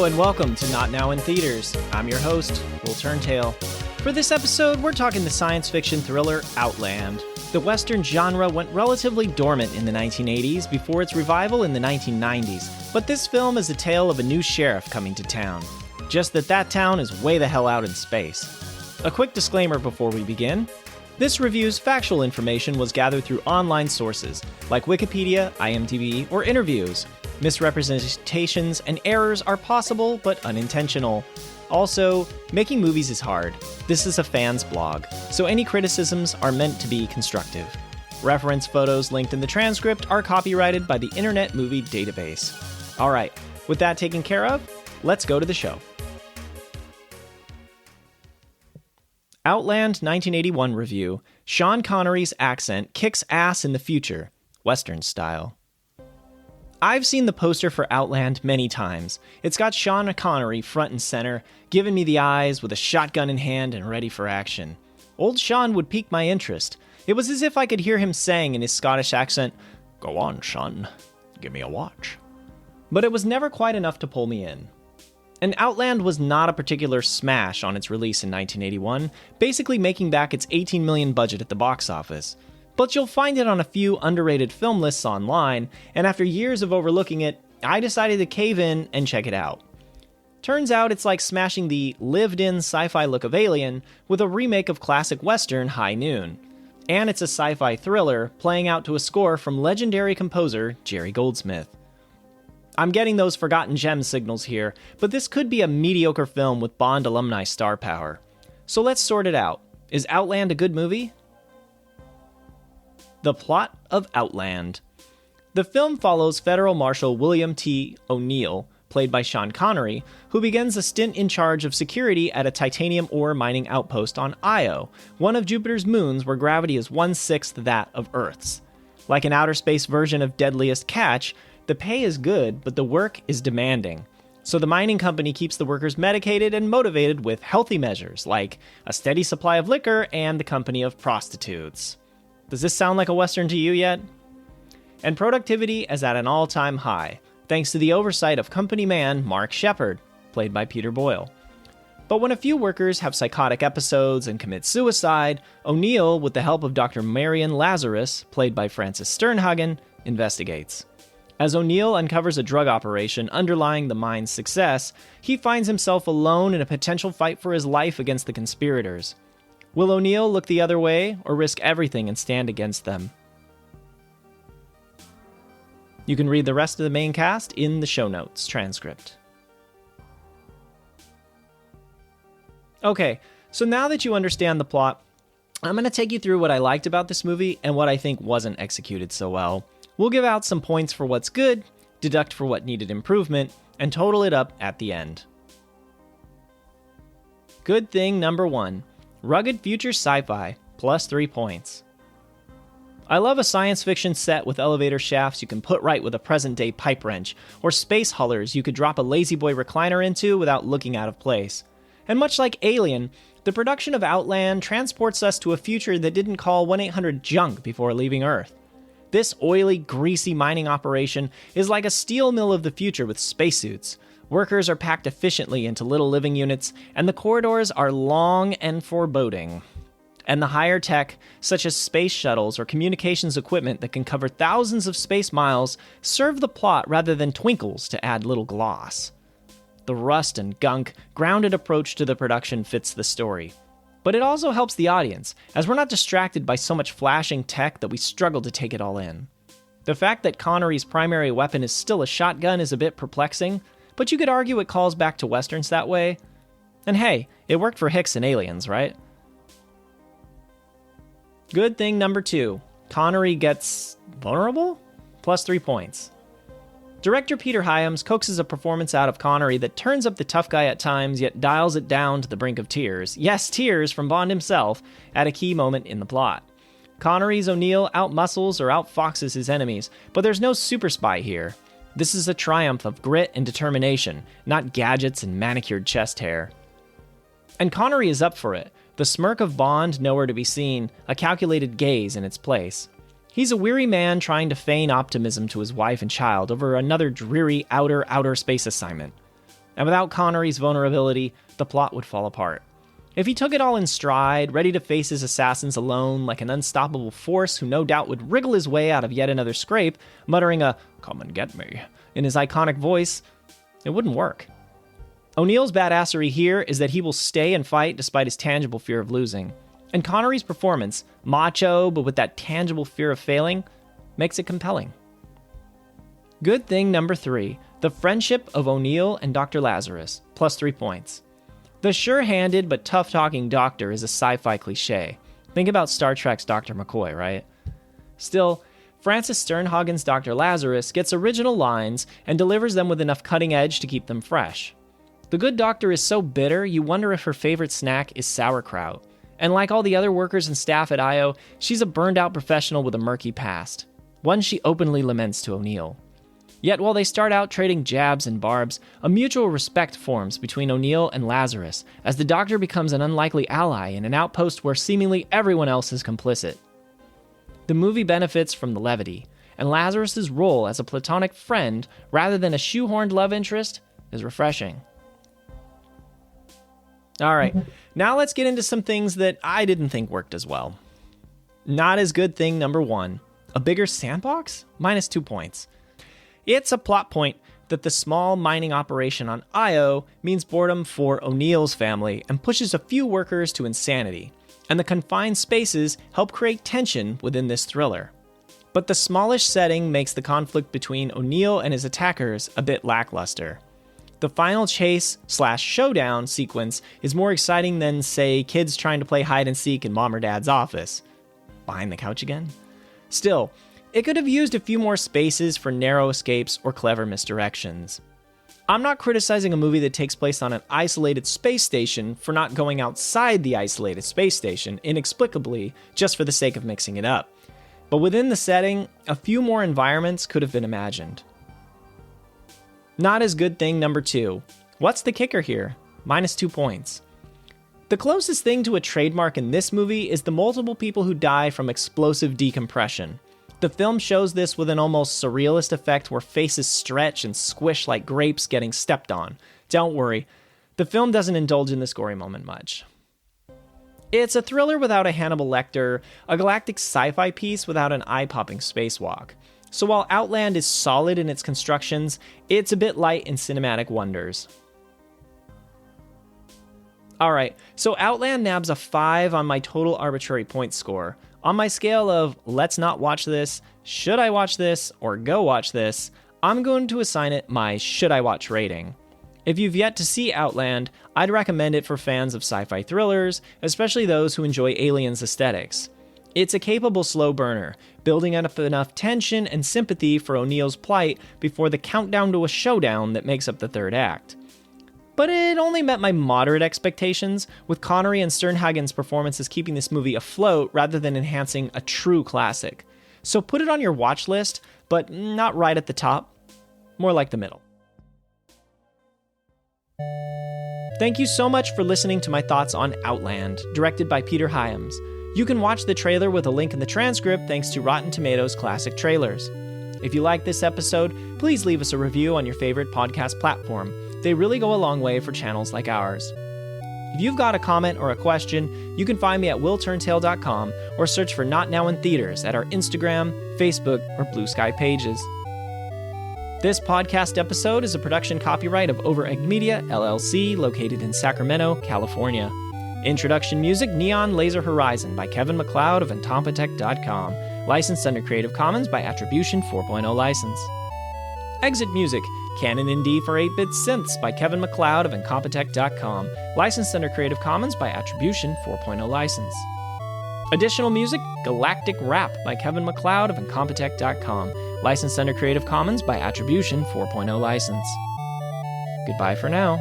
and welcome to Not Now in Theaters. I'm your host, Will Turntail. For this episode, we're talking the science fiction thriller Outland. The Western genre went relatively dormant in the 1980s before its revival in the 1990s, but this film is a tale of a new sheriff coming to town. Just that town is way the hell out in space. A quick disclaimer before we begin. This review's factual information was gathered through online sources, like Wikipedia, IMDb, or interviews. Misrepresentations and errors are possible, but unintentional. Also, making movies is hard. This is a fan's blog, so any criticisms are meant to be constructive. Reference photos linked in the transcript are copyrighted by the Internet Movie Database. Alright, with that taken care of, let's go to the show. Outland 1981 review. Sean Connery's accent kicks ass in the future, Western style. I've seen the poster for Outland many times. It's got Sean Connery front and center, giving me the eyes with a shotgun in hand and ready for action. Old Sean would pique my interest. It was as if I could hear him saying in his Scottish accent, "Go on, Sean, give me a watch." But it was never quite enough to pull me in. And Outland was not a particular smash on its release in 1981, basically making back its $18 million budget at the box office. But you'll find it on a few underrated film lists online, and after years of overlooking it, I decided to cave in and check it out. Turns out it's like smashing the lived-in sci-fi look of Alien with a remake of classic western High Noon. And it's a sci-fi thriller playing out to a score from legendary composer Jerry Goldsmith. I'm getting those forgotten gems signals here, but this could be a mediocre film with Bond alumni star power. So let's sort it out. Is Outland a good movie? The plot of Outland. The film follows Federal Marshal William T. O'Neill, played by Sean Connery, who begins a stint in charge of security at a titanium ore mining outpost on Io, one of Jupiter's moons where gravity is 1/6 that of Earth's. Like an outer space version of Deadliest Catch, the pay is good, but the work is demanding. So the mining company keeps the workers medicated and motivated with healthy measures, like a steady supply of liquor and the company of prostitutes. Does this sound like a Western to you yet? And productivity is at an all-time high, thanks to the oversight of company man Mark Shepard, played by Peter Boyle. But when a few workers have psychotic episodes and commit suicide, O'Neill, with the help of Dr. Marion Lazarus, played by Frances Sternhagen, investigates. As O'Neill uncovers a drug operation underlying the mine's success, he finds himself alone in a potential fight for his life against the conspirators. Will O'Neill look the other way or risk everything and stand against them? You can read the rest of the main cast in the show notes transcript. Okay, so now that you understand the plot, I'm going to take you through what I liked about this movie and what I think wasn't executed so well. We'll give out some points for what's good, deduct for what needed improvement, and total it up at the end. Good thing number 1. Rugged future sci-fi, plus 3 points. I love a science fiction set with elevator shafts you can put right with a present-day pipe wrench, or space hullers you could drop a lazy boy recliner into without looking out of place. And much like Alien, the production of Outland transports us to a future that didn't call 1-800-JUNK before leaving Earth. This oily, greasy mining operation is like a steel mill of the future with spacesuits. Workers are packed efficiently into little living units, and the corridors are long and foreboding. And the higher tech, such as space shuttles or communications equipment that can cover thousands of space miles, serve the plot rather than twinkles to add little gloss. The rust and gunk, grounded approach to the production fits the story. But it also helps the audience, as we're not distracted by so much flashing tech that we struggle to take it all in. The fact that Connery's primary weapon is still a shotgun is a bit perplexing, but you could argue it calls back to westerns that way. And hey, it worked for Hicks and Aliens, right? Good thing number 2. Connery gets vulnerable? Plus 3 points. Director Peter Hyams coaxes a performance out of Connery that turns up the tough guy at times, yet dials it down to the brink of tears. Yes, tears from Bond himself, at a key moment in the plot. Connery's O'Neill outmuscles or outfoxes his enemies, but there's no super spy here. This is a triumph of grit and determination, not gadgets and manicured chest hair. And Connery is up for it. The smirk of Bond nowhere to be seen, a calculated gaze in its place. He's a weary man trying to feign optimism to his wife and child over another dreary outer space assignment. and without Connery's vulnerability, the plot would fall apart. If he took it all in stride, ready to face his assassins alone like an unstoppable force who no doubt would wriggle his way out of yet another scrape, muttering a "come and get me" in his iconic voice, it wouldn't work. O'Neill's badassery here is that he will stay and fight despite his tangible fear of losing. And Connery's performance, macho but with that tangible fear of failing, makes it compelling. Good thing number 3, the friendship of O'Neill and Dr. Lazarus, plus 3 points. The sure-handed but tough-talking doctor is a sci-fi cliche. Think about Star Trek's Dr. McCoy, right? Still, Francis Sternhagen's Dr. Lazarus gets original lines and delivers them with enough cutting edge to keep them fresh. The good doctor is so bitter, you wonder if her favorite snack is sauerkraut. And like all the other workers and staff at IO, she's a burned-out professional with a murky past. One she openly laments to O'Neill. Yet while they start out trading jabs and barbs, a mutual respect forms between O'Neill and Lazarus as the doctor becomes an unlikely ally in an outpost where seemingly everyone else is complicit. The movie benefits from the levity, and Lazarus' role as a platonic friend rather than a shoehorned love interest is refreshing. Alright, now let's get into some things that I didn't think worked as well. Not as good thing number 1, a bigger sandbox? Minus 2 points. It's a plot point that the small mining operation on Io means boredom for O'Neill's family and pushes a few workers to insanity, and the confined spaces help create tension within this thriller. But the smallish setting makes the conflict between O'Neill and his attackers a bit lackluster. The final chase/showdown sequence is more exciting than, say, kids trying to play hide and seek in mom or dad's office. Behind the couch again? Still, it could have used a few more spaces for narrow escapes or clever misdirections. I'm not criticizing a movie that takes place on an isolated space station for not going outside the isolated space station inexplicably just for the sake of mixing it up. But within the setting, a few more environments could have been imagined. Not as good thing number 2. What's the kicker here? Minus 2 points. The closest thing to a trademark in this movie is the multiple people who die from explosive decompression. The film shows this with an almost surrealist effect where faces stretch and squish like grapes getting stepped on. Don't worry, the film doesn't indulge in this gory moment much. It's a thriller without a Hannibal Lecter, a galactic sci-fi piece without an eye-popping spacewalk. So while Outland is solid in its constructions, it's a bit light in cinematic wonders. Alright, so Outland nabs a 5 on my total arbitrary points score. On my scale of let's not watch this, should I watch this, or go watch this, I'm going to assign it my should I watch rating. If you've yet to see Outland, I'd recommend it for fans of sci-fi thrillers, especially those who enjoy Aliens aesthetics. It's a capable slow burner, building up enough tension and sympathy for O'Neill's plight before the countdown to a showdown that makes up the third act. But it only met my moderate expectations, with Connery and Sternhagen's performances keeping this movie afloat rather than enhancing a true classic. So put it on your watch list, but not right at the top, more like the middle. Thank you so much for listening to my thoughts on Outland, directed by Peter Hyams. You can watch the trailer with a link in the transcript thanks to Rotten Tomatoes Classic Trailers. If you like this episode, please leave us a review on your favorite podcast platform. They really go a long way for channels like ours. If you've got a comment or a question, you can find me at willturntail.com or search for Not Now in Theaters at our Instagram, Facebook, or Blue Sky pages. This podcast episode is a production copyright of Overegg Media, LLC, located in Sacramento, California. Introduction music, Neon Laser Horizon by Kevin MacLeod of Incompetech.com. Licensed under Creative Commons by Attribution 4.0 license. Exit music, Canon in D for 8-bit synths by Kevin MacLeod of Incompetech.com. Licensed under Creative Commons by Attribution 4.0 license. Additional music, Galactic Rap by Kevin MacLeod of Incompetech.com. Licensed under Creative Commons by Attribution 4.0 license. Goodbye for now.